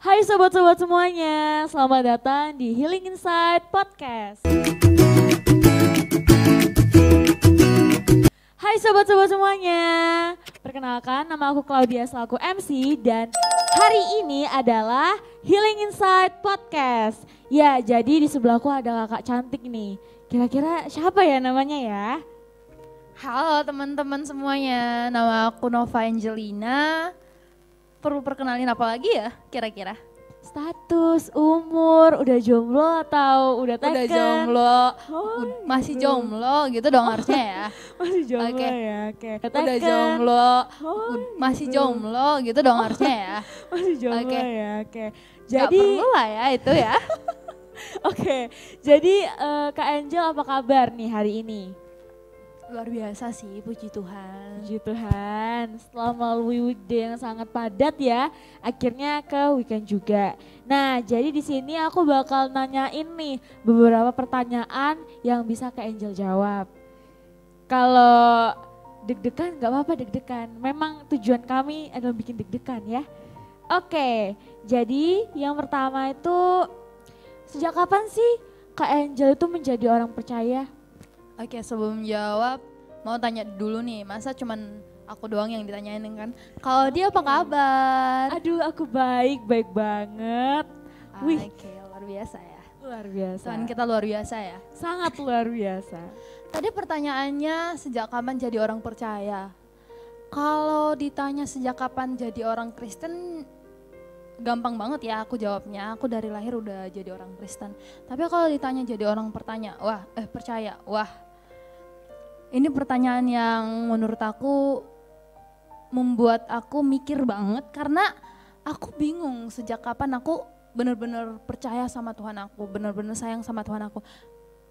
Hai sobat-sobat semuanya, selamat datang di Healing Inside Podcast. Hai sobat-sobat semuanya, perkenalkan nama aku Claudia selaku MC dan hari ini adalah Healing Inside Podcast. Ya, jadi di sebelahku ada kakak cantik nih, kira-kira siapa ya namanya ya? Halo teman-teman semuanya, nama aku Nova Angelina. Perlu perkenalin apa lagi ya kira-kira? Status, umur, udah jomblo atau udah taken? Udah jomblo, masih gitu. jomblo gitu dong harusnya ya. Masih jomblo Oke. ya, oke. Udah jomblo, masih gitu. jomblo gitu dong harusnya ya. Masih jomblo Oke. ya, oke. Gak Jadi, perlu lah ya itu ya. oke. Jadi Kak Angel apa kabar nih hari ini? Luar biasa sih, puji Tuhan. Puji Tuhan, setelah melalui weekday yang sangat padat ya, akhirnya ke weekend juga. Nah, jadi di sini aku bakal nanyain nih beberapa pertanyaan yang bisa Kak Angel jawab. Kalau deg-degan gak apa-apa deg-degan, memang tujuan kami adalah bikin deg-degan ya. Oke, jadi yang pertama itu sejak kapan sih Kak Angel itu menjadi orang percaya? Oke, sebelum jawab mau tanya dulu nih, masa cuman aku doang yang ditanyain kan? Kalau dia apa kabar? Aduh, aku baik banget. Wih. Oke, luar biasa ya. Luar biasa. Tuhan kita luar biasa ya. Sangat luar biasa. Tadi pertanyaannya sejak kapan jadi orang percaya? Kalau ditanya sejak kapan jadi orang Kristen, gampang banget ya aku jawabnya. Aku dari lahir udah jadi orang Kristen. Tapi kalau ditanya jadi orang percaya, ini pertanyaan yang menurut aku membuat aku mikir banget karena aku bingung sejak kapan aku benar-benar percaya sama Tuhan aku, benar-benar sayang sama Tuhan aku.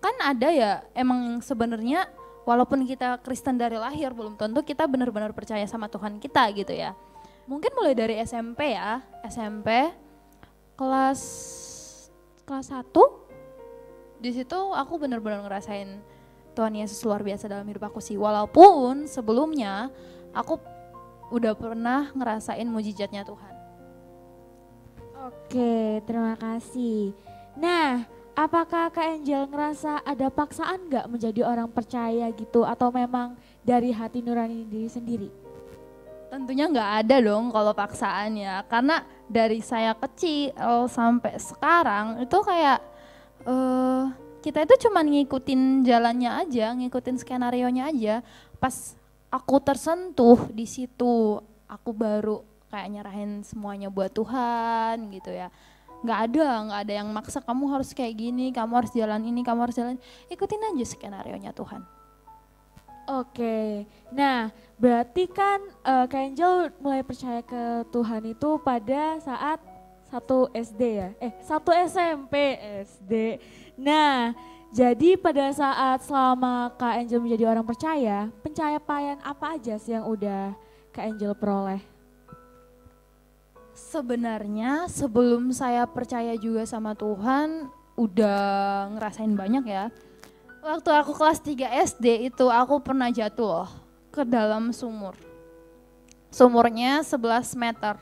Kan ada ya emang sebenarnya walaupun kita Kristen dari lahir belum tentu kita benar-benar percaya sama Tuhan kita gitu ya. Mungkin mulai dari SMP ya, SMP kelas 1 di situ aku benar-benar ngerasain Tuhan Yesus luar biasa dalam hidup aku sih. Walaupun sebelumnya aku udah pernah ngerasain mujizatnya Tuhan. Oke, terima kasih. Nah, apakah Kak Angel ngerasa ada paksaan nggak menjadi orang percaya gitu atau memang dari hati nurani diri sendiri? Tentunya nggak ada dong kalau paksaan ya. Karena dari saya kecil sampai sekarang itu kayak kita itu cuma ngikutin jalannya aja, ngikutin skenarionya aja. Pas aku tersentuh di situ, aku baru kayak nyerahin semuanya buat Tuhan gitu ya. Nggak ada yang maksa kamu harus kayak gini, kamu harus jalan ini, kamu harus jalan. Ikutin aja skenarionya Tuhan. Oke, nah berarti kan Kak Angel mulai percaya ke Tuhan itu pada saat 1 SD ya? 1 SMP SD. Nah, jadi pada saat selama Kak Angel menjadi orang percaya, pencapaian apa aja sih yang udah Kak Angel peroleh? Sebenarnya sebelum saya percaya juga sama Tuhan, udah ngerasain banyak ya. Waktu aku kelas 3 SD itu aku pernah jatuh loh ke dalam sumur. Sumurnya 11 meter.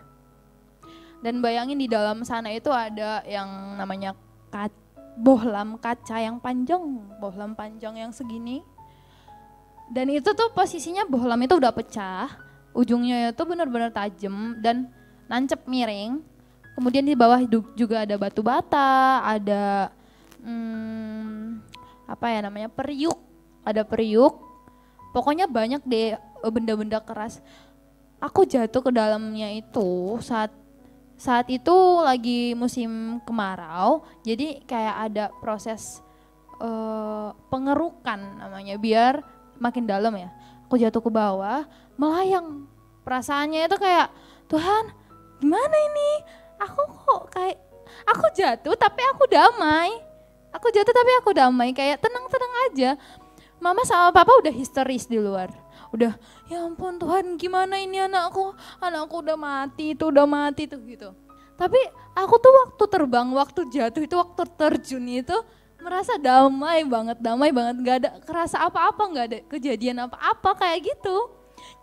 Dan bayangin di dalam sana itu ada yang namanya bohlam kaca yang panjang, bohlam panjang yang segini. Dan itu tuh posisinya bohlam itu udah pecah, ujungnya itu benar-benar tajam dan nancep miring. Kemudian di bawah juga ada batu bata, ada periuk, ada periuk. Pokoknya banyak deh benda-benda keras. Aku jatuh ke dalamnya itu saat itu lagi musim kemarau, jadi kayak ada proses pengerukan namanya biar makin dalam ya. Aku jatuh ke bawah, melayang. Perasaannya itu kayak, Tuhan gimana ini? Aku jatuh tapi aku damai. Aku jatuh tapi aku damai, kayak tenang-tenang aja. Mama sama papa udah histeris di luar. Udah, ya ampun Tuhan gimana ini anakku udah mati tuh gitu. Tapi aku tuh waktu terbang, waktu jatuh itu, waktu terjun itu merasa damai banget, gak ada kerasa apa-apa, gak ada kejadian apa-apa kayak gitu.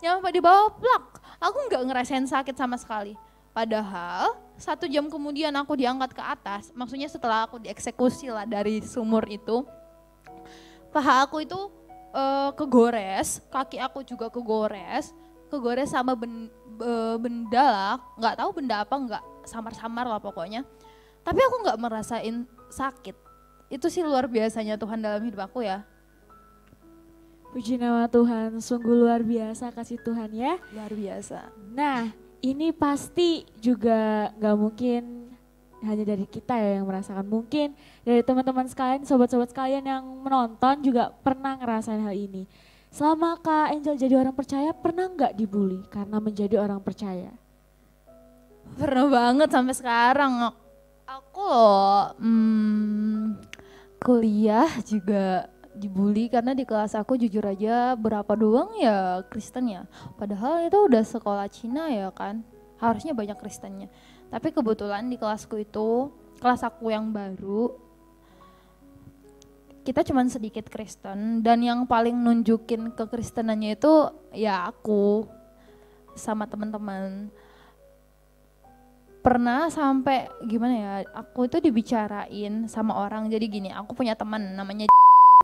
Nyampe di bawah plak, aku gak ngerasain sakit sama sekali. Padahal 1 jam kemudian aku diangkat ke atas, maksudnya setelah aku dieksekusi lah dari sumur itu, paha aku itu kegores, kaki aku juga kegores sama benda lah, nggak tahu benda apa, nggak samar-samar lah pokoknya. Tapi aku nggak merasain sakit. Itu sih luar biasanya Tuhan dalam hidup aku ya. Puji nama Tuhan, sungguh luar biasa kasih Tuhan ya. Luar biasa. Nah, ini pasti juga nggak mungkin hanya dari kita ya yang merasakan. Mungkin dari teman-teman sekalian, sobat-sobat sekalian yang menonton juga pernah ngerasain hal ini. Selama Kak Angel jadi orang percaya, pernah nggak dibully karena menjadi orang percaya? Pernah banget sampai sekarang. Aku loh, kuliah juga dibully karena di kelas aku jujur aja berapa doang ya Kristen ya. Padahal itu udah sekolah Cina ya kan, harusnya banyak Kristennya. Tapi kebetulan di kelasku itu, kelas aku yang baru, kita cuman sedikit Kristen dan yang paling nunjukin kekristenannya itu ya aku sama teman-teman. Pernah sampai gimana ya, aku itu dibicarain sama orang. Jadi gini, aku punya teman namanya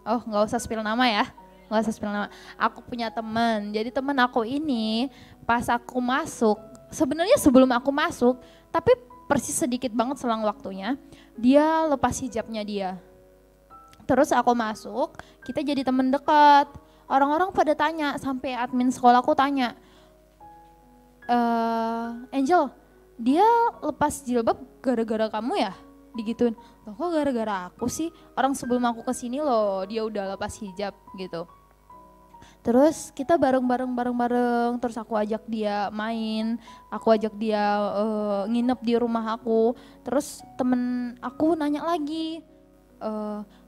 oh nggak usah spill nama ya, nggak usah spill nama. Aku punya teman, jadi teman aku ini pas aku masuk, sebenarnya sebelum aku masuk, tapi persis sedikit banget selang waktunya, dia lepas hijabnya dia. Terus aku masuk, kita jadi teman dekat. Orang-orang pada tanya, sampai admin sekolahku tanya, Angel, dia lepas jilbab gara-gara kamu ya? Digituin. Loh kok gara-gara aku sih? Orang sebelum aku kesini loh dia udah lepas hijab gitu. Terus kita bareng-bareng, terus aku ajak dia main, aku ajak dia nginep di rumah aku. Terus temen aku nanya lagi,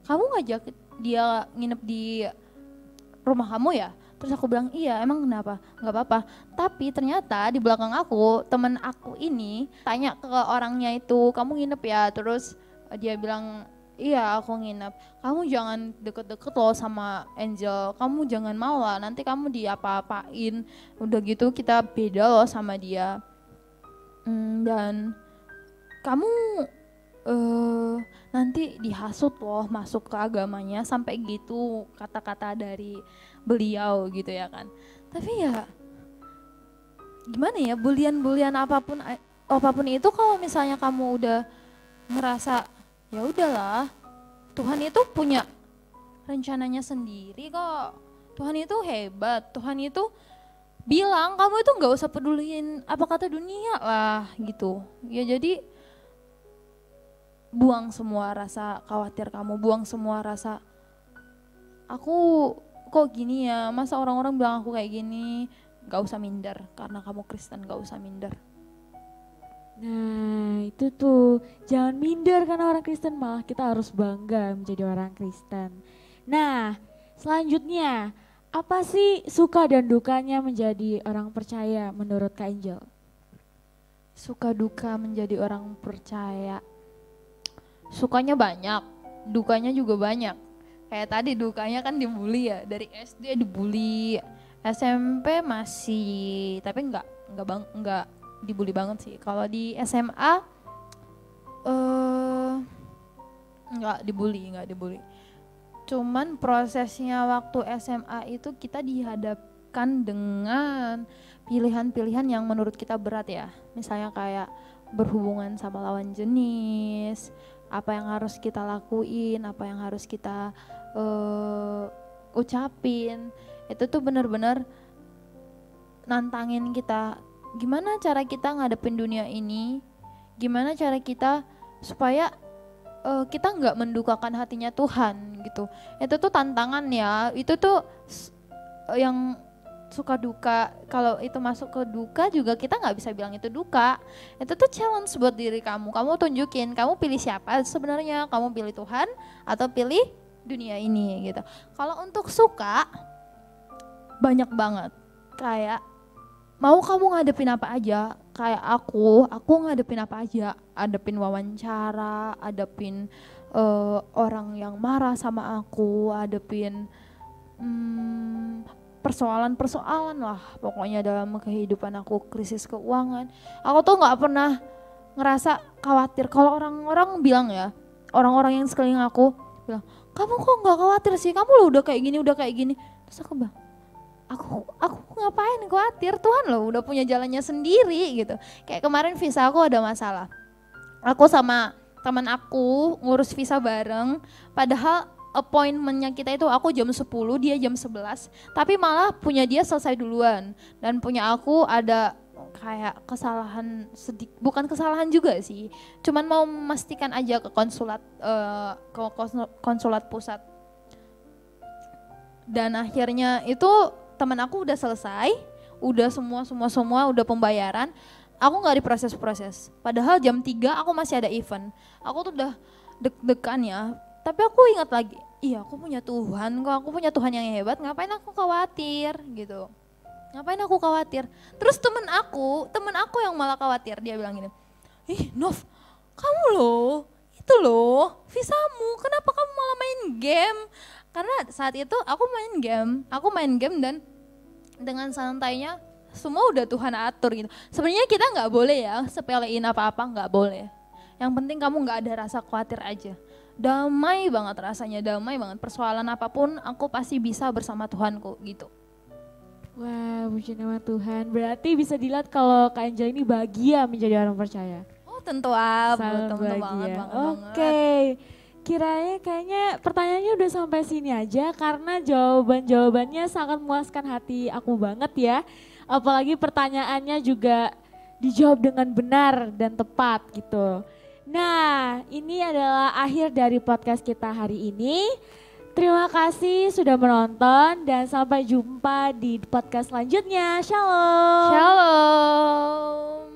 kamu ngajak dia nginep di rumah kamu ya? Terus aku bilang iya, emang kenapa? Nggak apa-apa. Tapi ternyata di belakang aku, temen aku ini tanya ke orangnya itu, kamu nginep ya? Terus dia bilang, iya aku nginep. Kamu jangan deket-deket loh sama Angel, kamu jangan mau lah, nanti kamu diapa-apain. Udah gitu kita beda loh sama dia. Dan kamu nanti dihasut loh masuk ke agamanya, sampai gitu kata-kata dari beliau gitu ya kan. Tapi ya gimana ya, bulian apapun itu, kalau misalnya kamu udah ngerasa ya udahlah, Tuhan itu punya rencananya sendiri kok. Tuhan itu hebat, Tuhan itu bilang kamu itu nggak usah peduliin apa kata dunia lah gitu. Ya jadi buang semua rasa khawatir kamu, buang semua rasa aku kok gini ya, masa orang-orang bilang aku kayak gini. Gak usah minder, karena kamu Kristen gak usah minder. Nah itu tuh, jangan minder karena orang Kristen, malah kita harus bangga menjadi orang Kristen. Nah selanjutnya, apa sih suka dan dukanya menjadi orang percaya menurut Kak Angel? Suka duka menjadi orang percaya, sukanya banyak, dukanya juga banyak. Kayak tadi dukanya kan dibully ya, dari SD dibully, SMP masih, tapi enggak dibully banget sih. Kalau di SMA enggak dibully. Cuman prosesnya waktu SMA itu kita dihadapkan dengan pilihan-pilihan yang menurut kita berat ya. Misalnya kayak berhubungan sama lawan jenis, apa yang harus kita lakuin, apa yang harus kita ucapin. Itu tuh benar-benar nantangin kita. Gimana cara kita ngadepin dunia ini? Gimana cara kita supaya kita nggak mendukakan hatinya Tuhan gitu. Itu tuh tantangan ya. Itu tuh yang suka duka. Kalau itu masuk ke duka juga kita nggak bisa bilang itu duka. Itu tuh challenge buat diri kamu. Kamu tunjukin kamu pilih siapa sebenarnya. Kamu pilih Tuhan atau pilih dunia ini gitu. Kalau untuk suka banyak banget. Kayak mau kamu ngadepin apa aja. Kayak aku ngadepin apa aja. Hadepin wawancara, hadepin orang yang marah sama aku, hadepin persoalan-persoalan lah pokoknya dalam kehidupan aku, krisis keuangan. Aku tuh nggak pernah ngerasa khawatir. Kalau orang-orang bilang ya, orang-orang yang sekeliling aku bilang, kamu kok nggak khawatir sih, kamu lo udah kayak gini. Terus aku bilang, aku ngapain khawatir, Tuhan lo udah punya jalannya sendiri gitu. Kayak kemarin visa aku ada masalah, aku sama teman aku ngurus visa bareng, padahal appointmentnya kita itu aku jam 10, dia jam 11, tapi malah punya dia selesai duluan dan punya aku ada kayak kesalahan sedikit, bukan kesalahan juga sih, cuman mau memastikan aja ke konsulat pusat. Dan akhirnya itu teman aku udah selesai, udah semua udah pembayaran, aku nggak diproses. Padahal jam 3 aku masih ada event, aku tuh udah deg-degan ya. Tapi aku ingat lagi, iya aku punya Tuhan kok, aku punya Tuhan yang hebat, ngapain aku khawatir gitu. Ngapain aku khawatir? Terus temen aku yang malah khawatir, dia bilang gini, Nov, kamu loh, itu loh visamu, kenapa kamu malah main game? Karena saat itu aku main game dan dengan santainya semua udah Tuhan atur gitu. Sebenarnya kita nggak boleh ya sepelein apa-apa, nggak boleh. Yang penting kamu nggak ada rasa khawatir aja. Damai banget rasanya, damai banget. Persoalan apapun aku pasti bisa bersama Tuhanku gitu. Wah, puji nama Tuhan. Berarti bisa dilihat kalau Kak Angel ini bahagia menjadi orang percaya. Oh tentu banget. Oke. Kayaknya pertanyaannya udah sampai sini aja karena jawabannya sangat memuaskan hati aku banget ya. Apalagi pertanyaannya juga dijawab dengan benar dan tepat gitu. Nah, ini adalah akhir dari podcast kita hari ini. Terima kasih sudah menonton dan sampai jumpa di podcast selanjutnya. Shalom. Shalom.